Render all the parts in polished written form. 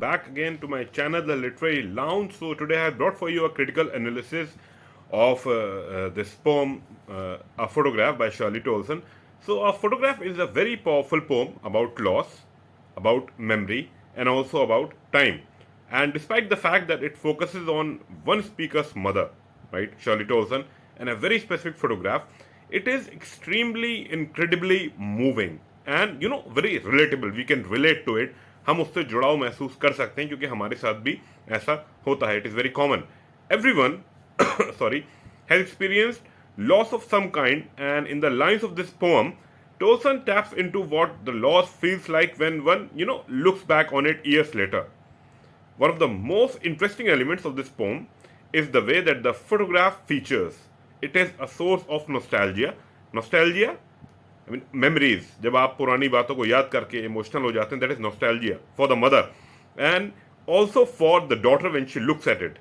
back again to my channel, The Literary Lounge. So today I have brought for you a critical analysis of this poem, A Photograph by Shirley Tolson. So A Photograph is a very powerful poem about loss, about memory, and also about time. And despite the fact that it focuses on one speaker's mother, right, Shirley Tolson, and a very specific photograph, it is extremely, incredibly moving and very relatable. We can relate to it. हम उससे जुड़ाव महसूस कर सकते हैं क्योंकि हमारे साथ भी ऐसा होता है. It is very common. Everyone, sorry, has experienced loss of some kind, and in the lines of this poem, Tolson taps into what the loss feels like when one, looks back on it years later. One of the most interesting elements of this poem is the way that the photograph features. It is a source of nostalgia. Nostalgia, I mean memories. जब आप पुरानी बातों को याद करके emotional हो जाते हैं, that is nostalgia for the mother, and also for the daughter when she looks at it,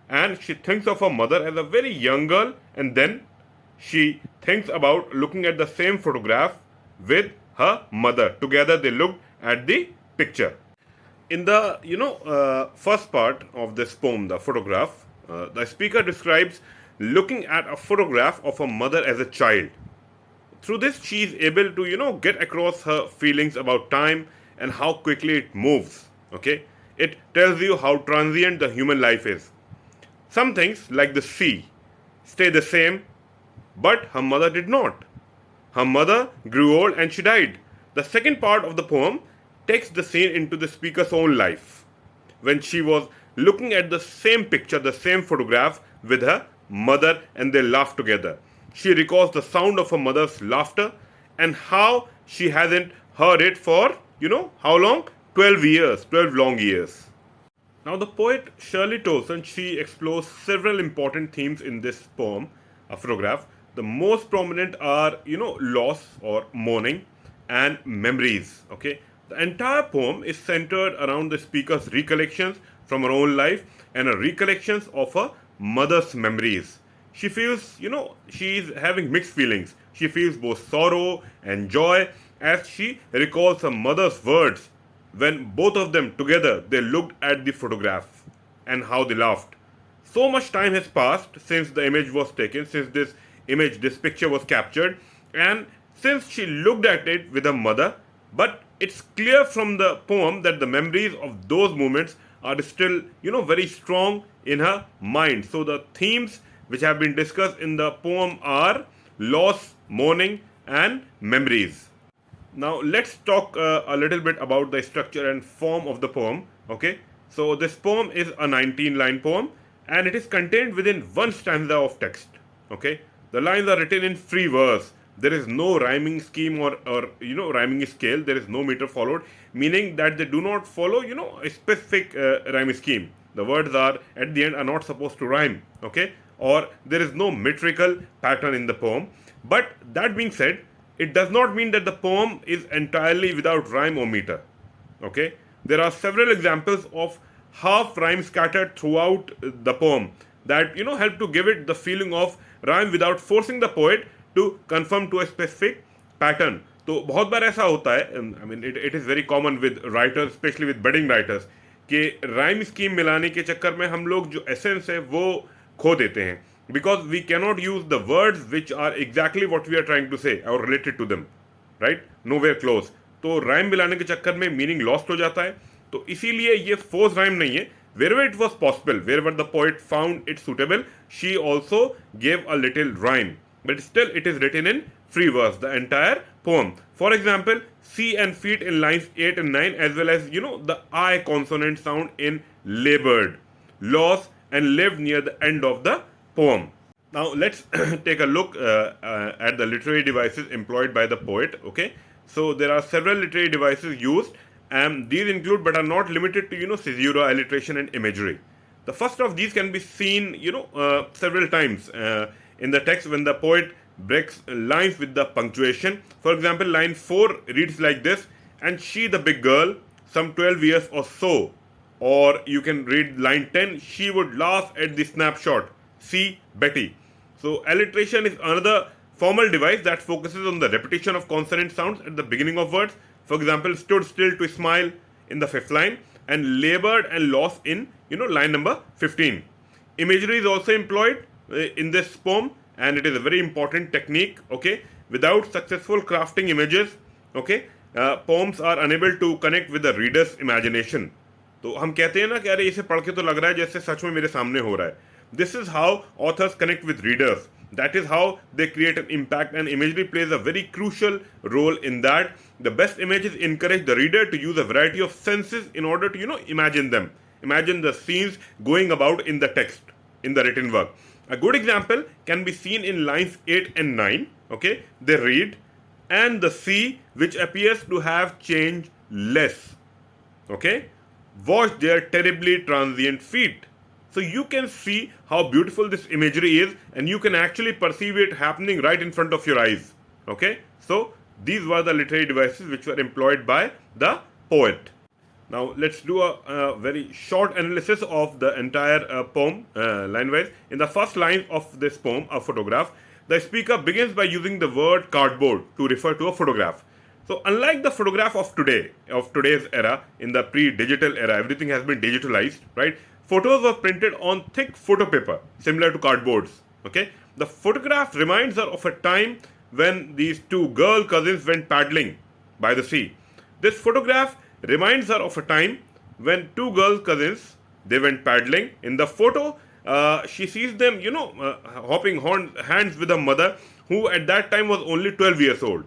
and she thinks of her mother as a very young girl, and then she thinks about looking at the same photograph with her mother. Together they looked at the picture. In the first part of this poem, the photograph, the speaker describes looking at a photograph of her mother as a child. Through this, she is able to get across her feelings about time and how quickly it moves. Okay, it tells you how transient the human life is. Some things, like the sea, stay the same, but her mother did not. Her mother grew old and she died. The second part of the poem takes the scene into the speaker's own life, when she was looking at the same picture, the same photograph with her mother, and they laughed together. She recalls the sound of her mother's laughter and how she hasn't heard it for, how long? 12 years, 12 long years. Now, the poet Shirley Tolson, she explores several important themes in this poem, A Photograph. The most prominent are, loss or mourning and memories. Okay, the entire poem is centered around the speaker's recollections from her own life and her recollections of her mother's memories. She feels, she is having mixed feelings. She feels both sorrow and joy as she recalls her mother's words when both of them together they looked at the photograph and how they laughed. So much time has passed since the image was taken, since this picture was captured, and since she looked at it with her mother, but it's clear from the poem that the memories of those moments are still, very strong in her mind. So the themes which have been discussed in the poem are loss, mourning, and memories. Now let's talk a little bit about the structure and form of the poem. Okay, so this poem is a 19-line poem, and it is contained within one stanza of text. Okay, the lines are written in free verse. There is no rhyming scheme or rhyming scale. There is no meter followed, meaning that they do not follow a specific rhyme scheme. The words are at the end are not supposed to rhyme. Okay, or there is no metrical pattern in the poem. But that being said, it does not mean that the poem is entirely without rhyme or meter. Okay, there are several examples of half rhyme scattered throughout the poem that help to give it the feeling of rhyme without forcing the poet to conform to a specific pattern. तो बहुत बार ऐसा होता है, I mean it is very common with writers, especially with budding writers, कि rhyme scheme मिलाने के चक्कर में हम लोग जो essence है वो खो देते हैं, because we cannot use the words which are exactly what we are trying to say or related to them, right? Nowhere close. तो rhyme मिलाने के चक्कर में meaning lost हो जाता है. तो इसीलिए ये forced rhyme नहीं है. Wherever it was possible, wherever the poet found it suitable, she also gave a little rhyme. But still it is written in free verse, the entire poem. For example, C and feet in lines 8 and 9, as well as the I consonant sound in labored, lost, and lived near the end of the poem. Now let's take a look at the literary devices employed by the poet. Okay, so there are several literary devices used, and these include but are not limited to caesura, alliteration, and imagery. The first of these can be seen several times in the text when the poet breaks lines with the punctuation. For example, line 4 reads like this: and she, the big girl, some 12 years or so. Or you can read line 10, she would laugh at the snapshot, see Betty. So alliteration is another formal device that focuses on the repetition of consonant sounds at the beginning of words. For example, stood still to smile in the 5th line. and labored and lost in line number 15. Imagery is also employed in this poem, and it is a very important technique. Okay, without successful crafting images, okay, poems are unable to connect with the reader's imagination. तो हम कहते हैं ना कि अरे इसे पढ़ के तो लग रहा है जैसे सच में मेरे सामने हो रहा है. This is how authors connect with readers. That is how they create an impact, and imagery plays a very crucial role in that. The best images encourage the reader to use a variety of senses in order to imagine them. Imagine the scenes going about in the text, in the written work. A good example can be seen in lines 8 and 9. Okay, they read, and the sea, which appears to have changed less, okay, wash their terribly transient feet. So you can see how beautiful this imagery is, and you can actually perceive it happening right in front of your eyes. Okay, so these were the literary devices which were employed by the poet. Now let's do a very short analysis of the entire poem line-wise. In the first line of this poem, a photograph, the speaker begins by using the word cardboard to refer to a photograph. So unlike the photograph of today, of today's era, in the pre-digital era, everything has been digitalized, right? Photos were printed on thick photo paper, similar to cardboards. Okay, the photograph reminds her of a time when these two girl cousins went paddling by the sea. This photograph reminds her of a time when two girl cousins, they went paddling. In the photo, she sees them, hopping hands with her mother, who at that time was only 12 years old.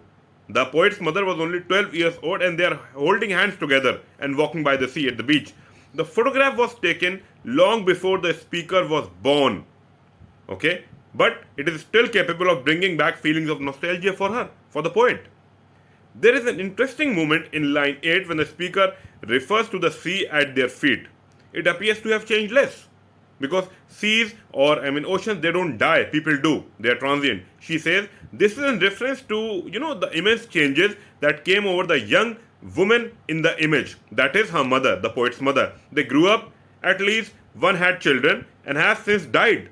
The poet's mother was only 12 years old, and they are holding hands together and walking by the sea at the beach. The photograph was taken long before the speaker was born. Okay, but it is still capable of bringing back feelings of nostalgia for her, for the poet. There is an interesting moment in line 8 when the speaker refers to the sea at their feet. It appears to have changed less, because seas, or oceans, they don't die, people do, they are transient. She says this is in reference to the immense changes that came over the young woman in the image, that is her mother, the poet's mother. They grew up, at least one had children, and has since died.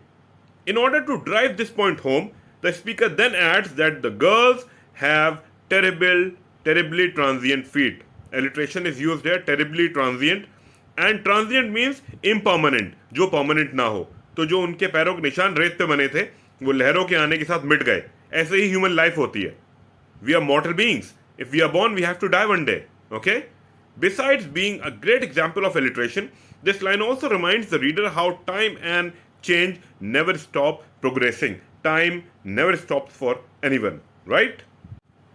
In order to drive this point home, the speaker then adds that the girls have terribly transient feet. Alliteration is used here, terribly transient, and transient means impermanent, जो permanent ना हो. तो जो उनके पैरों के निशान रेत पे बने थे, वो लहरों के आने के साथ मिट गए. ऐसे ही ह्यूमन लाइफ होती है. We are mortal beings. If we are born, we have to die one day. Okay? Besides being a great example of alliteration, this line also reminds the reader how time and change never stop progressing. Time never stops for anyone. Right?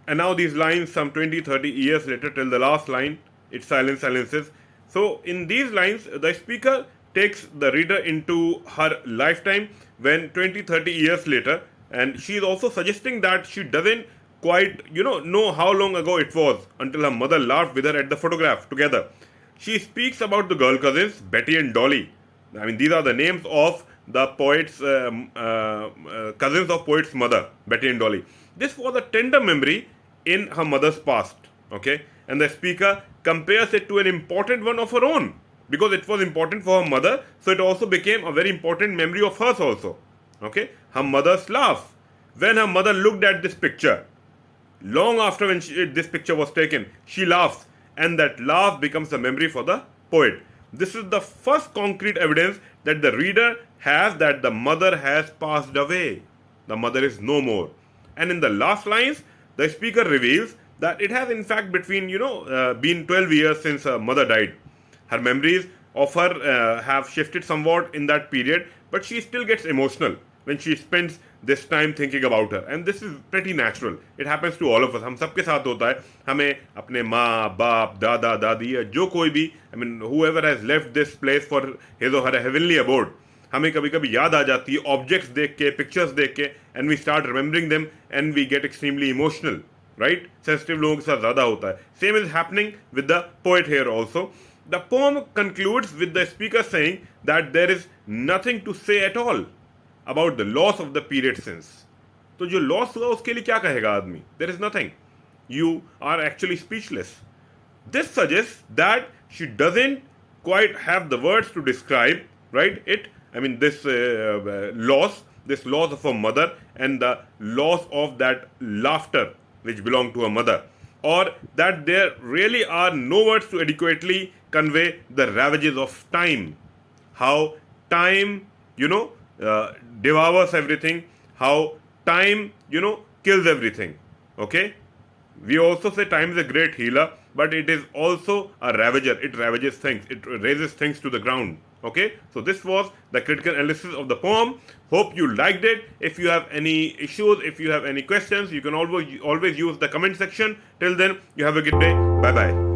And now these lines, some 20-30 years later, till the last line, it's silences. So in these lines, the speaker takes the reader into her lifetime when 20-30 years later, and she is also suggesting that she doesn't quite know how long ago it was until her mother laughed with her at the photograph together. She speaks about the girl cousins, Betty and Dolly. These are the names of the poet's cousins of poet's mother, Betty and Dolly. This was a tender memory in her mother's past. Okay, and the speaker compares it to an important one of her own, because it was important for her mother, so it also became a very important memory of hers also. Okay, her mother's laugh. When her mother looked at this picture, long after when this picture was taken, she laughs, and that laugh becomes a memory for the poet. This is the first concrete evidence that the reader has that the mother has passed away. The mother is no more. And in the last lines, the speaker reveals that it has in fact been 12 years since her mother died. Her memories of her have shifted somewhat in that period, but she still gets emotional when she spends this time thinking about her, and this is pretty natural. It happens to all of us. हम सबके साथ होता है. हमें अपने माँ, बाप, दादा, दादी, जो कोई भी, whoever has left this place for his or her heavenly abode, हमें कभी कभी याद आ जाती है ऑब्जेक्ट्स देख के, पिक्चर्स देख के, and we start remembering them and we get extremely emotional. Right, sensitive लोगों के साथ ज़्यादा होता है. Same is happening with the poet here also. The poem concludes with the speaker saying that there is nothing to say at all about the loss of the period since. तो जो loss हुआ उसके लिए क्या कहेगा आदमी? There is nothing. You are actually speechless. This suggests that she doesn't quite have the words to describe, right? This loss of her mother and the loss of that laughter which belonged to her mother, or that there really are no words to adequately convey the ravages of time, how time, devours everything, how time, kills everything. Okay? We also say time is a great healer, but it is also a ravager. It ravages things, it raises things to the ground. Okay, so this was the critical analysis of the poem. Hope you liked it. If you have any issues, if you have any questions, you can always use the comment section. Till then, you have a good day. Bye bye.